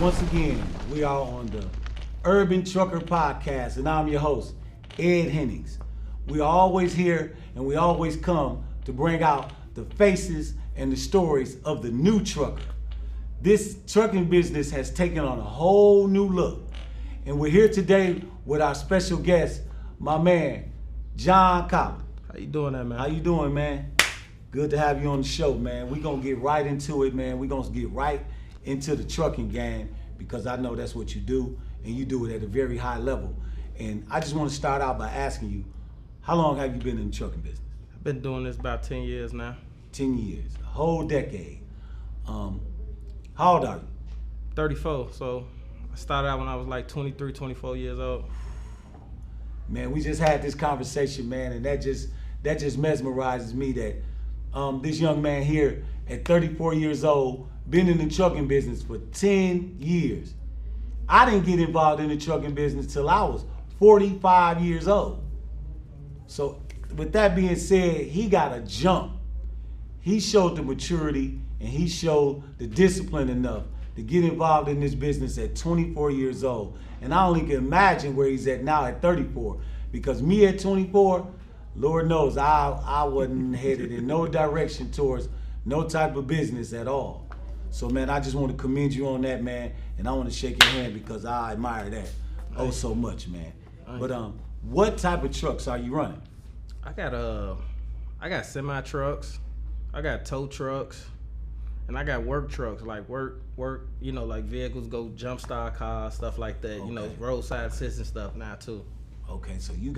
Once again, we are on the Urban Trucker Podcast, and I'm your host, Ed Hennings. We are always here, and we always come to bring out the faces and the stories of the new trucker. This trucking business has taken on a whole new look, and we're here today with our special guest, my man, John Collum. How you doing that, man? How you doing, man? Good to have you on the show, man. We're going to get right into it, man. We're going to get right into the trucking game because I know that's what you do, and you do it at a very high level. And I just want to start out by asking you, how long have you been in the trucking business? I've been doing this about 10 years now. 10 years, a whole decade. How old are you? 34, so I started out when I was like 23, 24 years old. Man, we just had this conversation, man, and that just mesmerizes me that this young man here at 34 years old, been in the trucking business for 10 years. I didn't get involved in the trucking business till I was 45 years old. So with that being said, he got a jump. He showed the maturity and he showed the discipline enough to get involved in this business at 24 years old. And I only can imagine where he's at now at 34. Because me at 24, Lord knows I wasn't headed in no direction towards no type of business at all. So man, I just want to commend you on that, man. And I want to shake your hand because I admire that so much, man. But what type of trucks are you running? I got semi-trucks, I got tow trucks, and I got work trucks, like work, like vehicles go jump start cars, stuff like that, Okay. Roadside assistance stuff now too. Okay, so you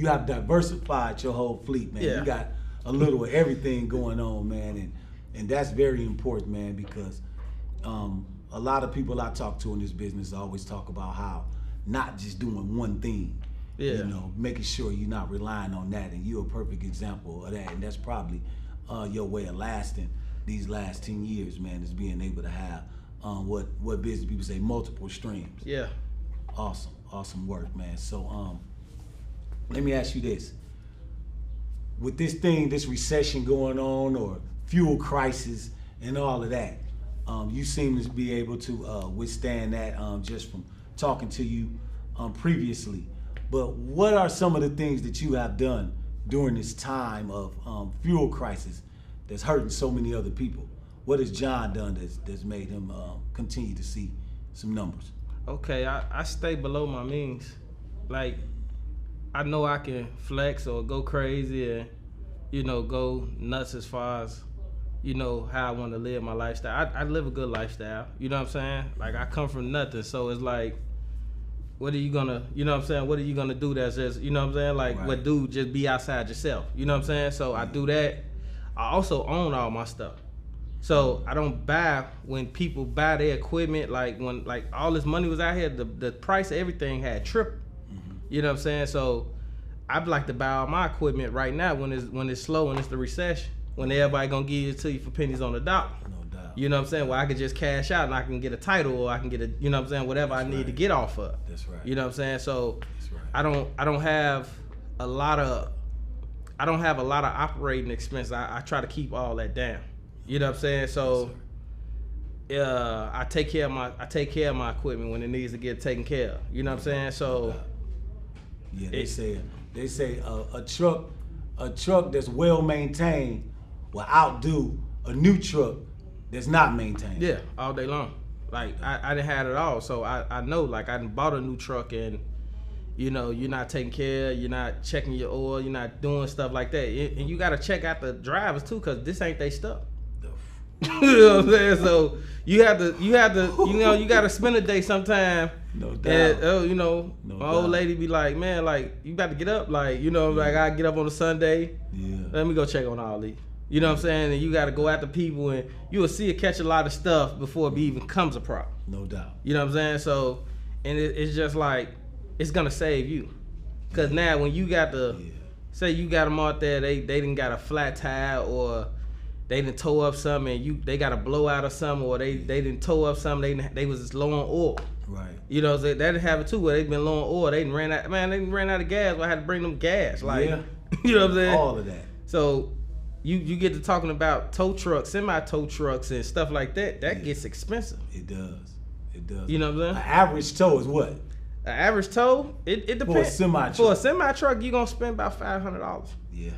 have diversified your whole fleet, man. Yeah. You got a little of everything going on, man, and that's very important, man, because a lot of people I talk to in this business always talk about how not just doing one thing. Yeah. Making sure you're not relying on that, and you're a perfect example of that, and that's probably your way of lasting these last 10 years, man, is being able to have what business people say, multiple streams. Yeah. Awesome work, man. So let me ask you this. With this recession going on, or fuel crisis and all of that, you seem to be able to withstand that just from talking to you previously. But what are some of the things that you have done during this time of fuel crisis that's hurting so many other people? What has John done that's made him continue to see some numbers? Okay, I stay below my means. Like, I know I can flex or go crazy and, go nuts as far as, how I want to live my lifestyle. I live a good lifestyle, you know what I'm saying? Like, I come from nothing, so it's like, what are you gonna, what are you gonna do that's just, Like, Right. What do, just be outside yourself, you know what I'm saying? So I do that. I also own all my stuff. So I don't buy when people buy their equipment, like when all this money was out here, the price of everything had tripled. Mm-hmm. You know what I'm saying? So I'd like to buy all my equipment right now when it's slow and it's the recession, when everybody gonna give it to you for pennies on the dollar. No doubt. You know what I'm saying? Well, I could just cash out and I can get a title, or I can get a, whatever That's I need right. to get off of. That's right. You know what I'm saying? So That's right. I don't have a lot of operating expense. I try to keep all that down. You know what I'm saying? So I take care of my equipment when it needs to get taken care of. You know what I'm saying? So yeah, they say a truck that's well maintained will outdo a new truck that's not maintained. yeah, all day long. Like I didn't have it all, so I know. Like I done bought a new truck and you're not taking care, you're not checking your oil, you're not doing stuff like that, and you got to check out the drivers too, cause this ain't they stuff. You know what I'm saying? So you have to, you got to spend a day sometime. No doubt. And, No my doubt. old lady be like, man, like you about to get up, like like I get up on a Sunday. Yeah. Let me go check on all these. You know what I'm saying? And you got to go after people, and you will see it catch a lot of stuff before it even comes a problem. No doubt. You know what I'm saying? So, and it's just like it's gonna save you, cause now when you got say you got them out there, they didn't got a flat tire, or they didn't tow up something, and they got a blowout or something, or they didn't tow up something, they was just low on oil. Right. You know, they didn't have it too, where they been low on oil, they didn't ran out of gas, well, I had to bring them gas, like, Yeah. you know what I'm saying? All of that. So you get to talking about tow trucks, semi-tow trucks and stuff like that. That Yeah. gets expensive. It does. It does. You know what I'm An saying? average tow is what? An average tow, it depends. For a semi-truck. For a semi-truck, you're going to spend about $500. Yeah.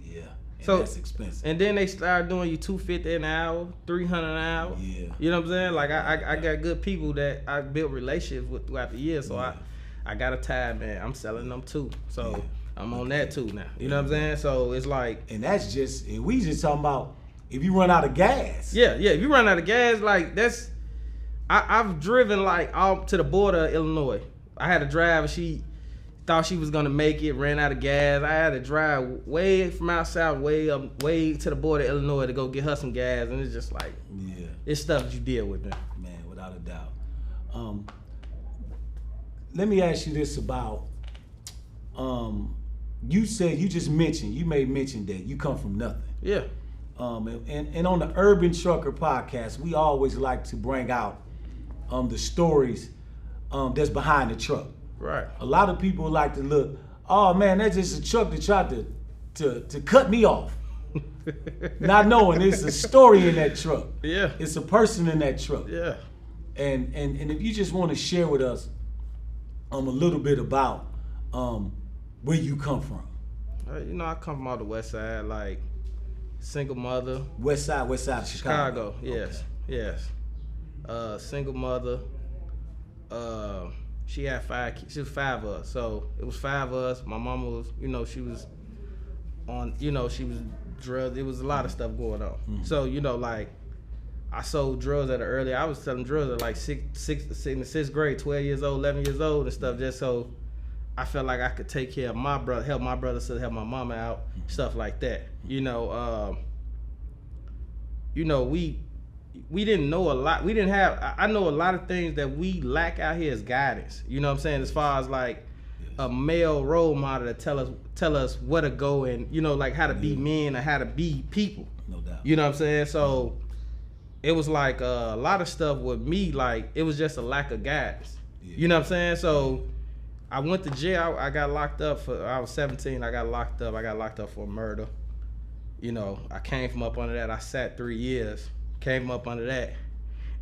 Yeah. And So that's expensive. And then they start doing you $250 an hour, $300 an hour. Yeah. You know what I'm saying? Like I got good people that I built relationships with throughout the year. So Yeah. I got a tab, man. I'm selling them too. So Yeah. I'm on that too now. You know what I'm saying? So it's like, And that's just, and we just talking about if you run out of gas. yeah. If you run out of gas, like that's, I've driven like out to the border of Illinois. I had a driver, she thought she was gonna make it, ran out of gas. I had to drive way from out south, way to the border of Illinois to go get her some gas, and it's just like, Yeah. it's stuff that you deal with, man. Man, without a doubt. Let me ask you this about, you said, you just mentioned, you made mention that you come from nothing. Yeah. And on the Urban Trucker podcast, we always like to bring out the stories that's behind the truck. Right. A lot of people like to look, oh man, that's just a truck that tried to cut me off. Not knowing it's a story in that truck. Yeah. It's a person in that truck. Yeah. And if you just want to share with us a little bit about where you come from. You know, I come from all the west side, like single mother. West side of Chicago. Yes. Okay. Yes. Single mother. She had 5 kids. She was 5 of us. So it was 5 of us. My mama was, you know, she was on, you know, she was drugs. It was a lot of stuff going on. Mm-hmm. So, you know, like I sold drugs at an early. I was selling drugs at like in the 6th grade, 12 years old, 11 years old and stuff, just so I felt like I could take care of my brother, help my brother, so help my mama out, stuff like that. You know, we didn't know a lot. We didn't have. I know a lot of things that we lack out here is guidance. You know what I'm saying? As far as like a male role model to tell us where to go and, you know, like how to be men and how to be people. No doubt. You know what I'm saying? So it was like a lot of stuff with me. Like it was just a lack of guidance. Yeah. You know what I'm saying? So I went to jail. I got locked up for. I was 17. I got locked up. I got locked up for murder. You know, I came from up under that. I sat 3 years. Came from up under that.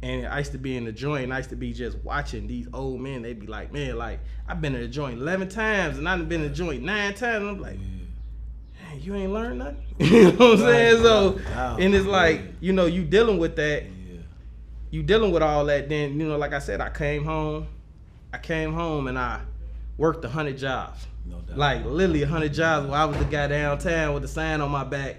And I used to be in the joint. And I used to be just watching these old men. They'd be like, man, like I've been in the joint 11 times, and I've been in the joint 9 times. And I'm like, hey, you ain't learned nothing. You know what I'm saying? So, and it's like, you know, you dealing with that. Yeah. You dealing with all that. Then, you know, like I said, I came home and I worked 100 jobs. No doubt. Like literally 100 jobs where I was the guy downtown with the sign on my back,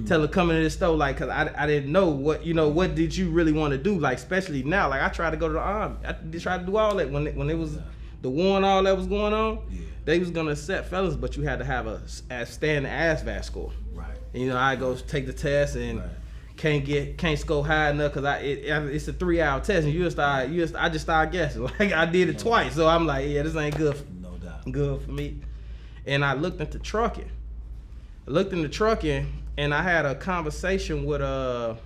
telling coming to the store, like, cause I didn't know what, you know, what did you really want to do, like especially now, like I tried to go to the army, I tried to do all that when it was the war and all that was going on. Yeah. They was gonna accept fellas, but you had to have a standing ASVAB score. Right. And, you know, I go take the test and Right. can't score high enough because it's a 3-hour test and I just started guessing. Like I did it twice, so I'm like, yeah, this ain't good. No doubt. Good for me. And I looked into trucking. And I had a conversation with I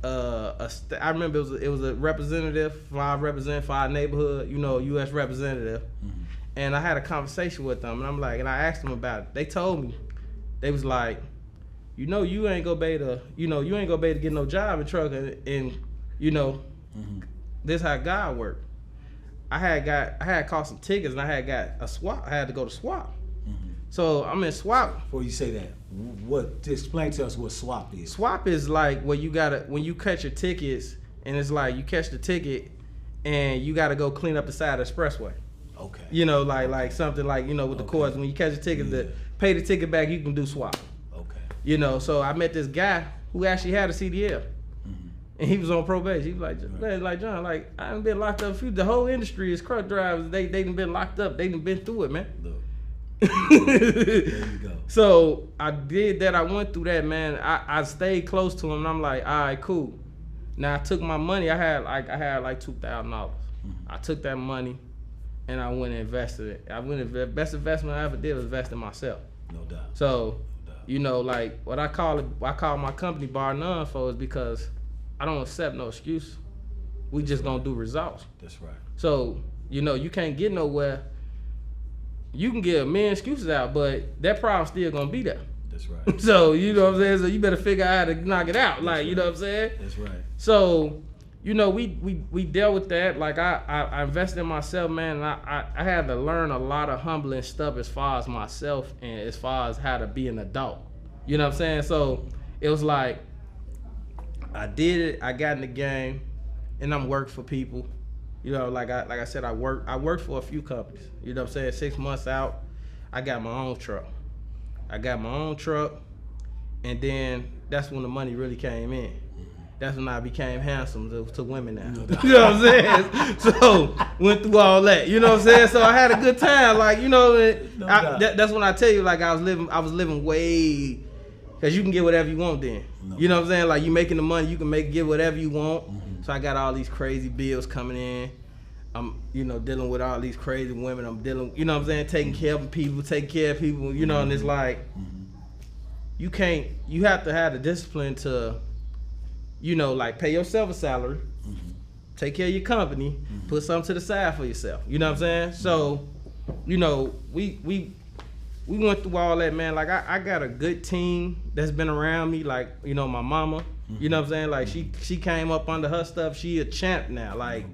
remember it was a representative for our neighborhood, you know, U.S. representative. Mm-hmm. And I had a conversation with them, and I'm like, and I asked them about it. They told me, they was like, you know, you ain't gonna be able to get no job in trucking, and you know, this how God worked. I had caught some tickets, and I had got a swap. I had to go to swap. So I'm in swap. Before you say that, explain to us what swap is. Swap is like where when you catch your tickets, and it's like you catch the ticket, and you gotta go clean up the side of the expressway. Okay. You know, like something like, you know, with the courts, when you catch a ticket, to pay the ticket back, you can do swap. Okay. You know, so I met this guy who actually had a CDL. And he was on probation. He was like, man, like John, like I done been locked up. The whole industry is truck drivers. They done been locked up. They done been through it, man. Look. There you go. So I did that. I went through that, man. I stayed close to him, and I'm like, all right, cool. Now I took my money. I had like $2,000. I took that money, and I went and invested it. The best investment I ever did was invest in myself. No doubt. So, you know, like what I call my company Bar None for is because I don't accept no excuse. We just gonna do results. That's right. So, you know, you can't get nowhere. You can get a million excuses out, but that problem still gonna be there. That's right. So, you know what I'm saying? So you better figure out how to knock it out. Like, you know what I'm saying? That's right. So, you know, we dealt with that. Like I invested in myself, man, and I had to learn a lot of humbling stuff as far as myself and as far as how to be an adult. You know what I'm saying? So it was like I did it, I got in the game, and I'm working for people. You know, like I said, I worked for a few companies. You know what I'm saying? 6 months out, I got my own truck. And then that's when the money really came in. That's when I became handsome to women now. You know what I'm saying? So went through all that. You know what I'm saying? So I had a good time. Like, you know, that's when I tell you, like I was living way, because you can get whatever you want then. You know what I'm saying? Like you making the money, you can get whatever you want. So I got all these crazy bills coming in. I'm, you know, dealing with all these crazy women. I'm dealing, you know what I'm saying, taking care of people, you know, and it's like, you have to have the discipline to, you know, like pay yourself a salary, take care of your company, put something to the side for yourself. You know what I'm saying? So, you know, we went through all that, man. Like I got a good team that's been around me. Like, you know, my mama, you know what I'm saying? Like she came up under her stuff. She a champ now, like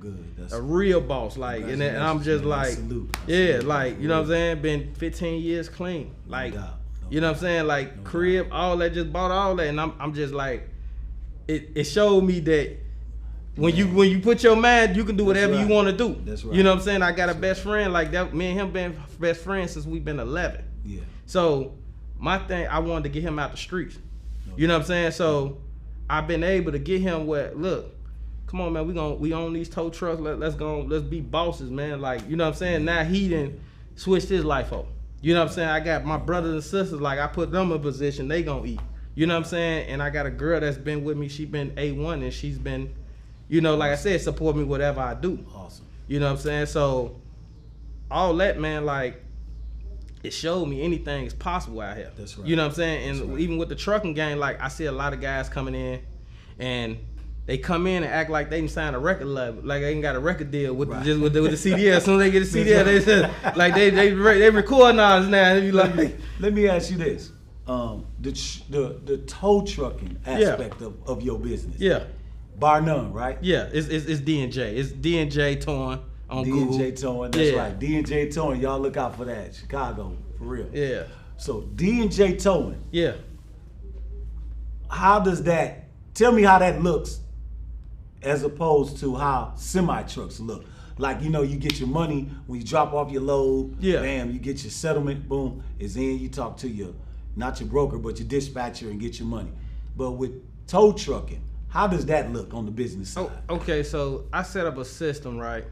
a real boss. Like, and I'm just like, yeah, like, you know what I'm saying? Been 15 years clean. Like, you know what I'm saying? Like crib, all that, just bought all that, and I'm just like, it showed me that when you put your mind, you can do whatever you want to do. That's right. You know what I'm saying? I got a best friend like that. Me and him been best friends since we've been 11. Yeah. So my thing, I wanted to get him out the streets. You know what I'm saying? So I've been able to get him where, look, come on, man, we own these tow trucks. Let's be bosses, man. Like, you know what I'm saying? Now he done switched his life up. You know what I'm saying? I got my brothers and sisters, like I put them in a position, they gonna eat. You know what I'm saying? And I got a girl that's been with me. She been A1, and she's been, you know, like I said, support me whatever I do. Awesome. You know what I'm saying? So all that, man, like, it showed me anything is possible out here. That's right. You know what I'm saying? And even with the trucking game, like I see a lot of guys coming in, and they come in and act like they didn't sign a record label, like they ain't got a record deal with the CDL. As soon as they get a CDL, they just like they recording all this now. And be like, let me ask you this. The tow trucking aspect of your business. Yeah. Bar none, right? Yeah, it's D&J. It's D&J Towing on Google. D&J Towing, that's right. D&J Towing, y'all look out for that. Chicago, for real. Yeah. So D&J Towing. Yeah. Tell me how that looks as opposed to how semi-trucks look. Like, you know, you get your money when you drop off your load. Yeah. Bam, you get your settlement, boom, it's in. You talk to not your broker, but your dispatcher and get your money. But with tow trucking, how does that look on the business side? Oh, okay, so I set up a system, right?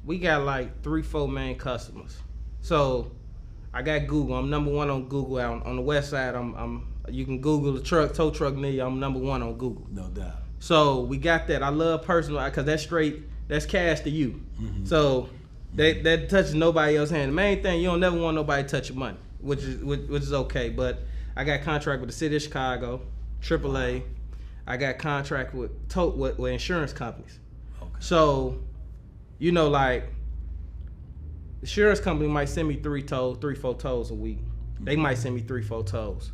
We got like 3-4 main customers. So I got Google. I'm number one on Google. On the west side, you can Google the tow truck near you. I'm number one on Google. No doubt. So we got that. I love personal, because that's cash to you. So that touches nobody else's hand. The main thing, you don't never want nobody to touch your money, which is okay. But I got contract with the city of Chicago, AAA. I got contract with insurance companies. Okay. So, you know, like, the insurance company might send me 3-4 tows a week. They might send me 3-4 tows.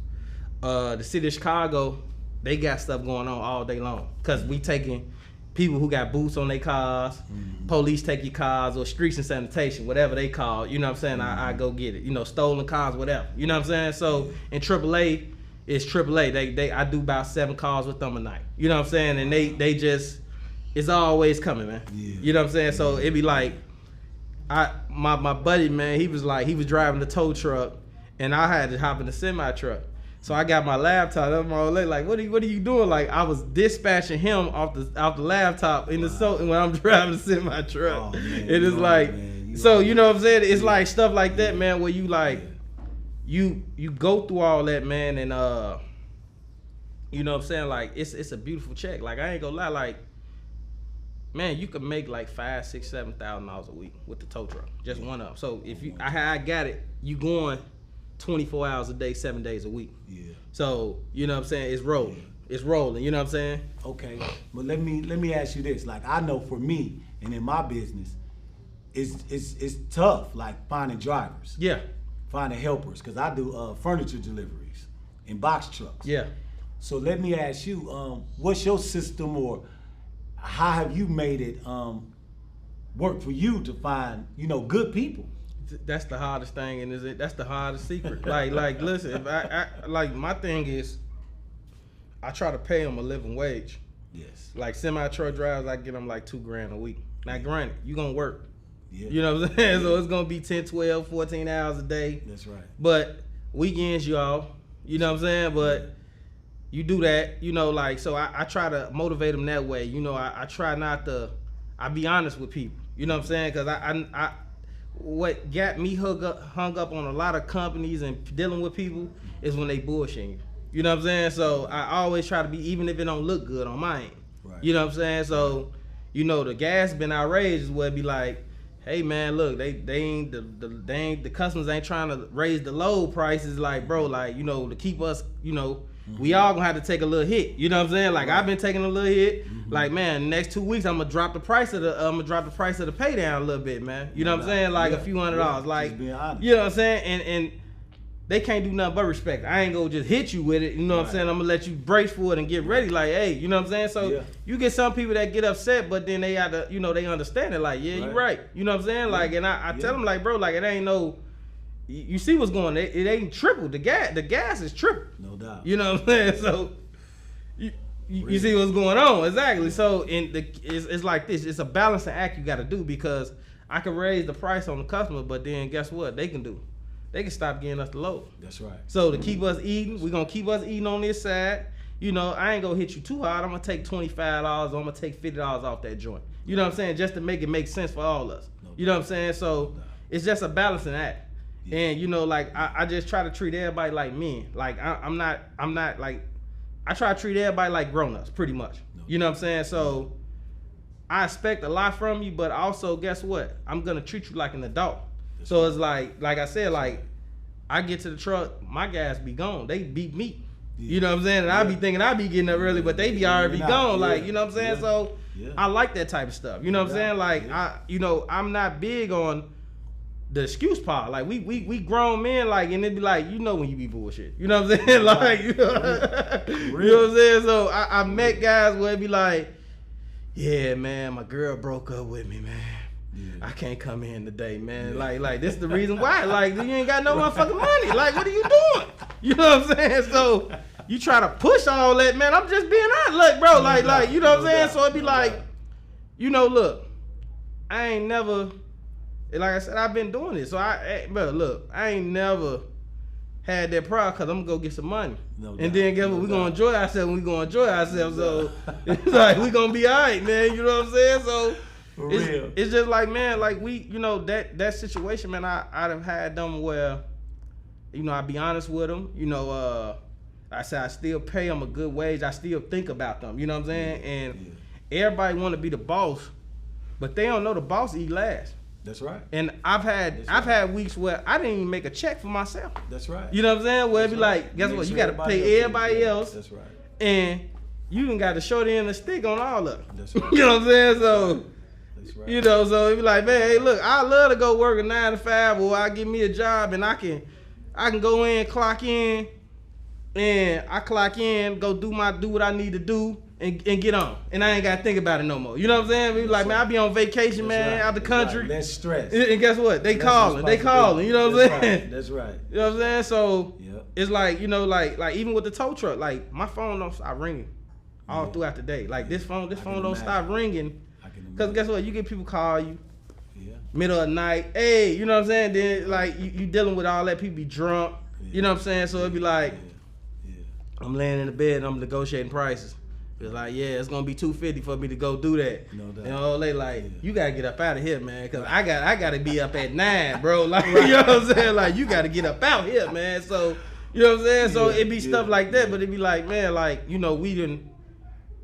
The city of Chicago, they got stuff going on all day long, because we taking people who got boots on their cars, police take your cars, or streets and sanitation, whatever they call, you know what I'm saying, I go get it. You know, stolen cars, whatever. You know what I'm saying? So in AAA, it's AAA. I do about 7 calls with them a night. You know what I'm saying? And they just, it's always coming, man. Yeah. You know what I'm saying? So it be like, my buddy, man, he was driving the tow truck, and I had to hop in the semi truck. So I got my laptop. I'm all like, what are you doing? Like, I was dispatching him off the laptop in when I'm driving the semi truck. Oh, man, it is like, so you know what I'm saying? It's like stuff like that, man, where you like, you go through all that, man, and you know what I'm saying? Like, it's a beautiful check. Like, I ain't gonna lie, like, man, you could make like $5,000, $6,000, $7,000 a week with the tow truck, just one up. So if I got it, you going 24 hours a day, 7 days a week. Yeah. So, you know what I'm saying? It's rolling. Yeah. It's rolling. You know what I'm saying? Okay. But let me ask you this. Like, I know for me and in my business, it's tough, like finding drivers. Yeah. Finding helpers, because I do furniture deliveries. and box trucks. Yeah. So let me ask you, what's your system, or how have you made it work for you to find, good people? That's the hardest thing, and that's the hardest secret. like, listen, if I like, my thing is, I try to pay them a living wage. Yes. Like semi-truck drivers, I get them like $2,000 a week. Now, granted, you gonna work. Yeah. You know what I'm saying? So it's gonna be 10, 12, 14 hours a day. That's right. But weekends, y'all. You know what I'm saying? But you do that, like, so I try to motivate them that way. I try not to, I be honest with people. You know what I'm saying? Because I what got me hung up on a lot of companies and dealing with people is when they bullshitting you. You know what I'm saying? So I always try to be, even if it don't look good on my end. Right. You know what I'm saying? So, the gas been outrageous where it be like, hey man, look, the customers ain't trying to raise the load prices, like, bro, like, to keep us, we all gonna have to take a little hit. You know what I'm saying? Like, I've been taking a little hit. Like, man, the next 2 weeks I'm gonna drop the price of the pay down a little bit, man. You know what I'm saying? Like a few $100. Like, just being honest. you know what I'm saying? And they can't do nothing but respect. I ain't gonna just hit you with it. You know what I'm saying? I'm gonna let you brace for it and get ready. Like, hey, you know what I'm saying? So you get some people that get upset, but then they gotta, they understand it. Like, yeah, you're right. You know what I'm saying? Like, and I tell them, like, bro, like, it ain't no. You see what's going on? It ain't triple. The gas is triple. No doubt. You know what I'm saying? So you see what's going on. Exactly. So it's like this. It's a balancing act you got to do, because I can raise the price on the customer, but then guess what they can do? They can stop getting us the load. That's right. So to keep us eating, we're going to keep us eating on this side. I ain't going to hit you too hard. I'm going to take $25, or I'm going to take $50 off that joint. You know what I'm saying? Just to make it make sense for all of us. You know what I'm saying? So it's just a balancing act. Yeah. And like, I just try to treat everybody like men. Like, I'm not like, I try to treat everybody like grown-ups, pretty much. You know what I'm saying? So I expect a lot from you, but also, guess what? I'm gonna treat you like an adult. So it's like I said, like, I get to the truck, my guys be gone. They beat me. You know what I'm saying? And I be thinking I be getting up early, but they be already gone. Like, you know what I'm saying? So I like that type of stuff. You know what I'm saying? Like, I'm not big on the excuse part. Like, we grown men, like, and it be like, when you be bullshit. You know what I'm saying? Like, you know what I'm saying? So I met guys where it be like, yeah, man, my girl broke up with me, man. Yeah. I can't come in today, man. Yeah. Like this is the reason why. Like, you ain't got no motherfucking money. Like, what are you doing? You know what I'm saying? So you try to push all that, man. I'm just being honest. Look, bro, like, you know what I'm saying? So it be like, look, I ain't never, like I said, I've been doing this. So I ain't never had that problem, because I'm gonna go get some money. And then guess what? We're gonna enjoy ourselves when we gonna enjoy ourselves. So it's like, we gonna be all right, man. You know what I'm saying? So it's just like, man, like, we, that situation, man, I'd have had them where, I be honest with them. I said I still pay them a good wage. I still think about them. You know what I'm saying? And everybody want to be the boss, but they don't know the boss eat last. That's right. And I've had weeks where I didn't even make a check for myself. That's right. You know what I'm saying? Where it be like, guess what? You got to pay everybody else. That's right. And you even got to show the end of the stick on all of them. That's right. You know what I'm saying? So, that's right. So it be like, man, hey, look, I love to go work a 9 to 5, or I give me a job and I can go in, clock in, and I clock in, go do what I need to do, and get on. And I ain't got to think about it no more. You know what I'm saying? We be like, man, I be on vacation, man, out the country. Right. Less stress. And guess what? They calling. You know what I'm saying? That's right. You know what I'm saying? So it's like, like even with the tow truck, like, my phone don't stop ringing all throughout the day. Like, this phone don't stop ringing. Because guess what? You get people call you middle of the night. Hey, you know what I'm saying? Then, like, you dealing with all that. People be drunk. You know what I'm saying? So it'd be like, I'm laying in the bed and I'm negotiating prices. It's like, it's gonna be $250 for me to go do that. No doubt. They like, you gotta get up out of here, man, because I gotta be up at 9, bro. Like, you know what I'm saying? Like, you gotta get up out here, man. So, you know what I'm saying? So it be stuff like that, but it be like, man, like,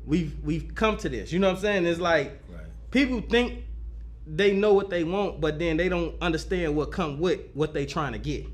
we've come to this. You know what I'm saying? It's like, people think they know what they want, but then they don't understand what come with what they trying to get.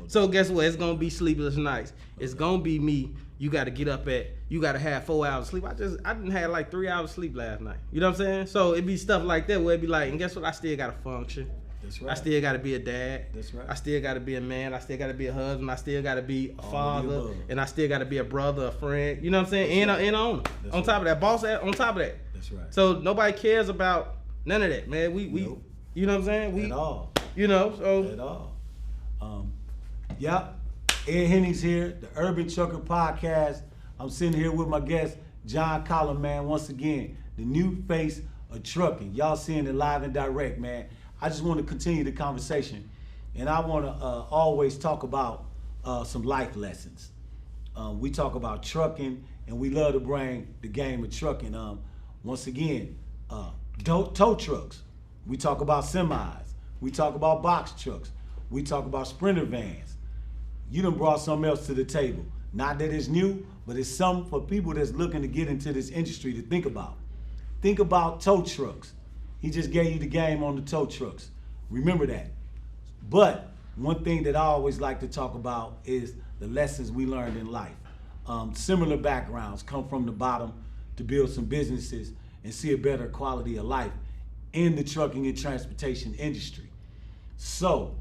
So guess what? It's gonna be sleepless nights. It's gonna be me. You gotta get up you gotta have 4 hours sleep. I didn't have like 3 hours sleep last night. You know what I'm saying? So it be stuff like that where it be like, and guess what? I still gotta function. That's right. I still got to be a dad. That's right. I still got to be a man. I still got to be a husband. I still got to be a father, and I still got to be a brother, a friend. You know what I'm saying? And an owner. On top of that, boss. On top of that. That's right. So nobody cares about none of that, man. We Nope. You know what I'm saying? At all. You know, so at all. Yep. Ed Hennings here, the Urban Trucker Podcast. I'm sitting here with my guest, Collum, man. Once again, the new face of trucking. Y'all seeing it live and direct, man. I just want to continue the conversation, and I want to always talk about some life lessons. We talk about trucking, and we love to bring the game of trucking. Once again, tow trucks. We talk about semis. We talk about box trucks. We talk about sprinter vans. You done brought something else to the table. Not that it's new, but it's something for people that's looking to get into this industry to think about. Think about tow trucks. He just gave you the game on the tow trucks. Remember that. But one thing that I always like to talk about is the lessons we learned in life. Similar backgrounds, come from the bottom to build some businesses and see a better quality of life in the trucking and transportation industry. So,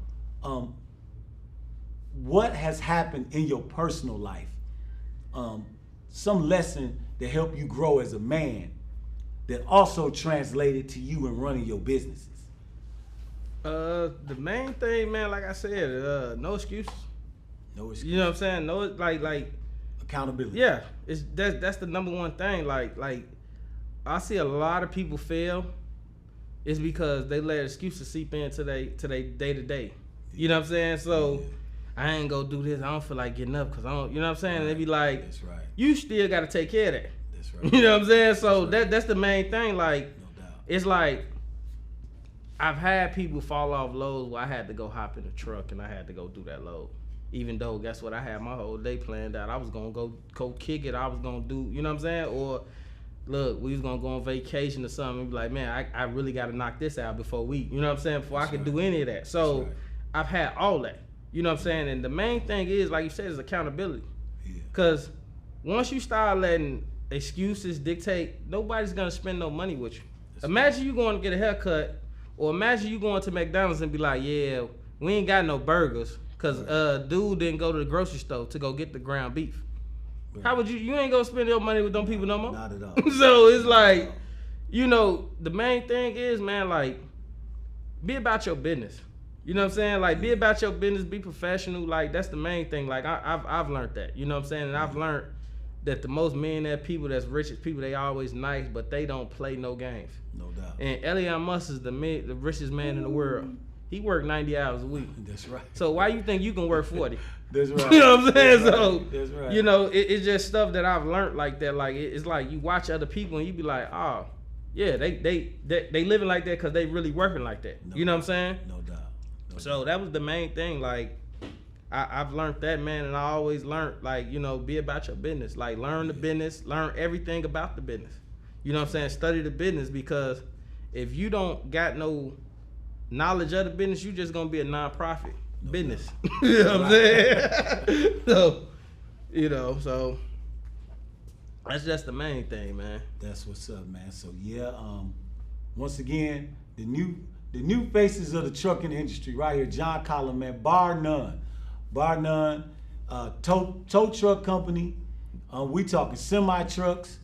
what has happened in your personal life? Some lesson that helped you grow as a man that also translated to you in running your businesses? The main thing, man, like I said, no excuses. No excuses. You know what I'm saying? No, like accountability. Yeah, that's the number one thing. Like I see a lot of people fail. It's because they let excuses seep into they day to day. You know what I'm saying? So I ain't gonna do this. I don't feel like getting up because I don't. You know what I'm saying? Right. And they be like, "That's right. You still got to take care of that." That's right. You know what I'm saying? So that's, right. that's the main thing. Like, no doubt. It's like I've had people fall off loads where I had to go hop in the truck and I had to go do that load. Even though, guess what? I had my whole day planned out. I was gonna go kick it. I was gonna do. You know what I'm saying? Or look, we was gonna go on vacation or something and be like, man, I really gotta knock this out before we, you know what I'm saying, before I could do any of that. So I've had all that. You know what I'm saying? And the main thing is, like you said, is accountability. Yeah. Cause once you start letting excuses dictate, nobody's gonna spend no money with you. Imagine you going to get a haircut, or imagine you going to McDonald's and be like, yeah, we ain't got no burgers, cause dude didn't go to the grocery store to go get the ground beef. How would you ain't gonna spend your money with them people no more? Not at all. So it's like, you know, the main thing is, man, like, be about your business. You know what I'm saying? Like, be about your business, be professional. Like, that's the main thing. Like, I've learned that. You know what I'm saying? And I've learned that the most millionaire people, that's richest people, they always nice, but they don't play no games. No doubt. And Elon Musk is the richest man in the world. He worked 90 hours a week. That's right. So why you think you can work 40? That's right. You know what I'm saying? That's So, right. That's right. You know, it's just stuff that I've learned like that. Like, it's like you watch other people and you be like, oh, yeah, they living like that because they really working like that. No you know doubt. what I'm saying? No doubt. So that was the main thing. Like, I've learned that, man, and I always learned, like, you know, be about your business. Like, learn the business, learn everything about the business. You know what I'm saying? Study the business, because if you don't got no knowledge of the business, you just gonna be a non-profit business. You know what I'm saying? So, you know, so that's just the main thing, man. That's what's up, man. So yeah, once again, the new faces of the trucking industry right here, Collum, man, bar none. Tow truck company. We talking semi trucks.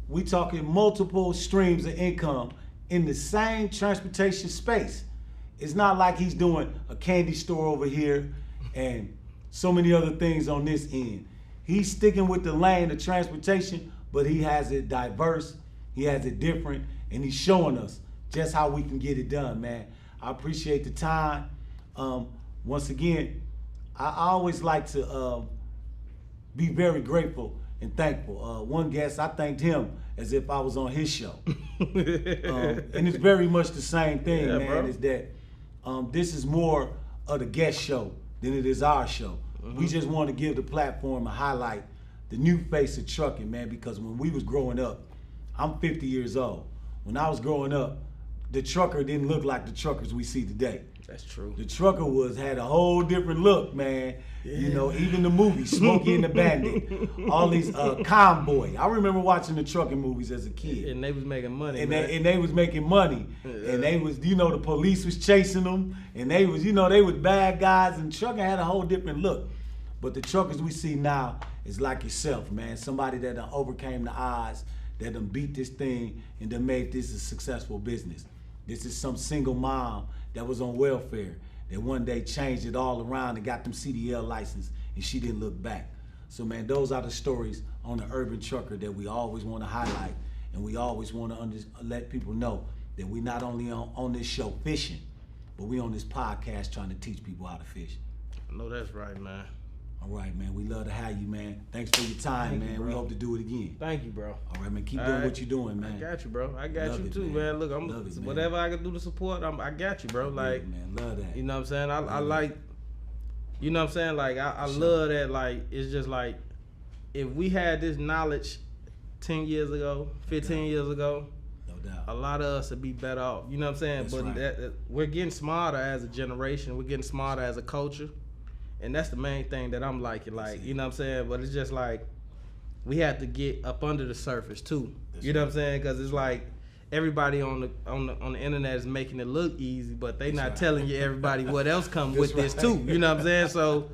We talking multiple streams of income in the same transportation space. It's not like he's doing a candy store over here and so many other things on this end. He's sticking with the lane of transportation, but he has it diverse, he has it different, and he's showing us just how we can get it done, man. I appreciate the time. Once again, I always like to be very grateful and thankful. One guest, I thanked him as if I was on his show. And it's very much the same thing, man, bro. Is that this is more of the guest show than it is our show. Mm-hmm. We just want to give the platform a highlight, the new face of trucking, man, because when we was growing up, I'm 50 years old. When I was growing up, the trucker didn't look like the truckers we see today. That's true. The trucker had a whole different look, man. Yeah. You know, even the movie Smokey and the Bandit, all these Convoy. I remember watching the trucking movies as a kid. And they was making money. And they was making money. Yeah. And they was, you know, the police was chasing them. And they was, you know, they was bad guys. And trucking had a whole different look. But the truckers we see now is like yourself, man. Somebody that done overcame the odds, that done beat this thing and done made this a successful business. This is some single mom that was on welfare that one day changed it all around and got them CDL license, and she didn't look back. So, man, those are the stories on the urban trucker that we always want to highlight, and we always want to let people know that we not only on this show fishing, but we on this podcast trying to teach people how to fish. I know that's right, man. All right, man. We love to have you, man. Thanks for your time, man. We hope to do it again. Thank you, bro. All right, man. Keep doing what you're doing, man. I got you, bro. I got Love you it, too, man. Look, whatever I can do to support, I got you, bro. Like, man, love that. You know what I'm saying? I like, you know what I'm saying? Like, I love that. Like, it's just like, if we had this knowledge 10 years ago, 15 years ago, no doubt, a lot of us would be better off. You know what I'm saying? That's but right. We're getting smarter as a generation. We're getting smarter as a culture. And that's the main thing that I'm liking, like, you know what I'm saying? But it's just like, we have to get up under the surface too. You know what I'm saying? Because it's like, everybody on the internet is making it look easy, but they not telling you everybody what else comes with this too. You know what I'm saying? So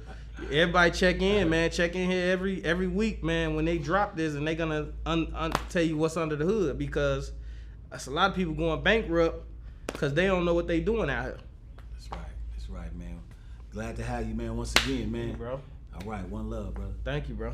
everybody check in, man. Check in here every week, man, when they drop this, and they gonna tell you what's under the hood, because that's a lot of people going bankrupt because they don't know what they doing out here. That's right, man. Glad to have you, man, once again, man. Thank you, bro. All right, one love, brother. Thank you, bro.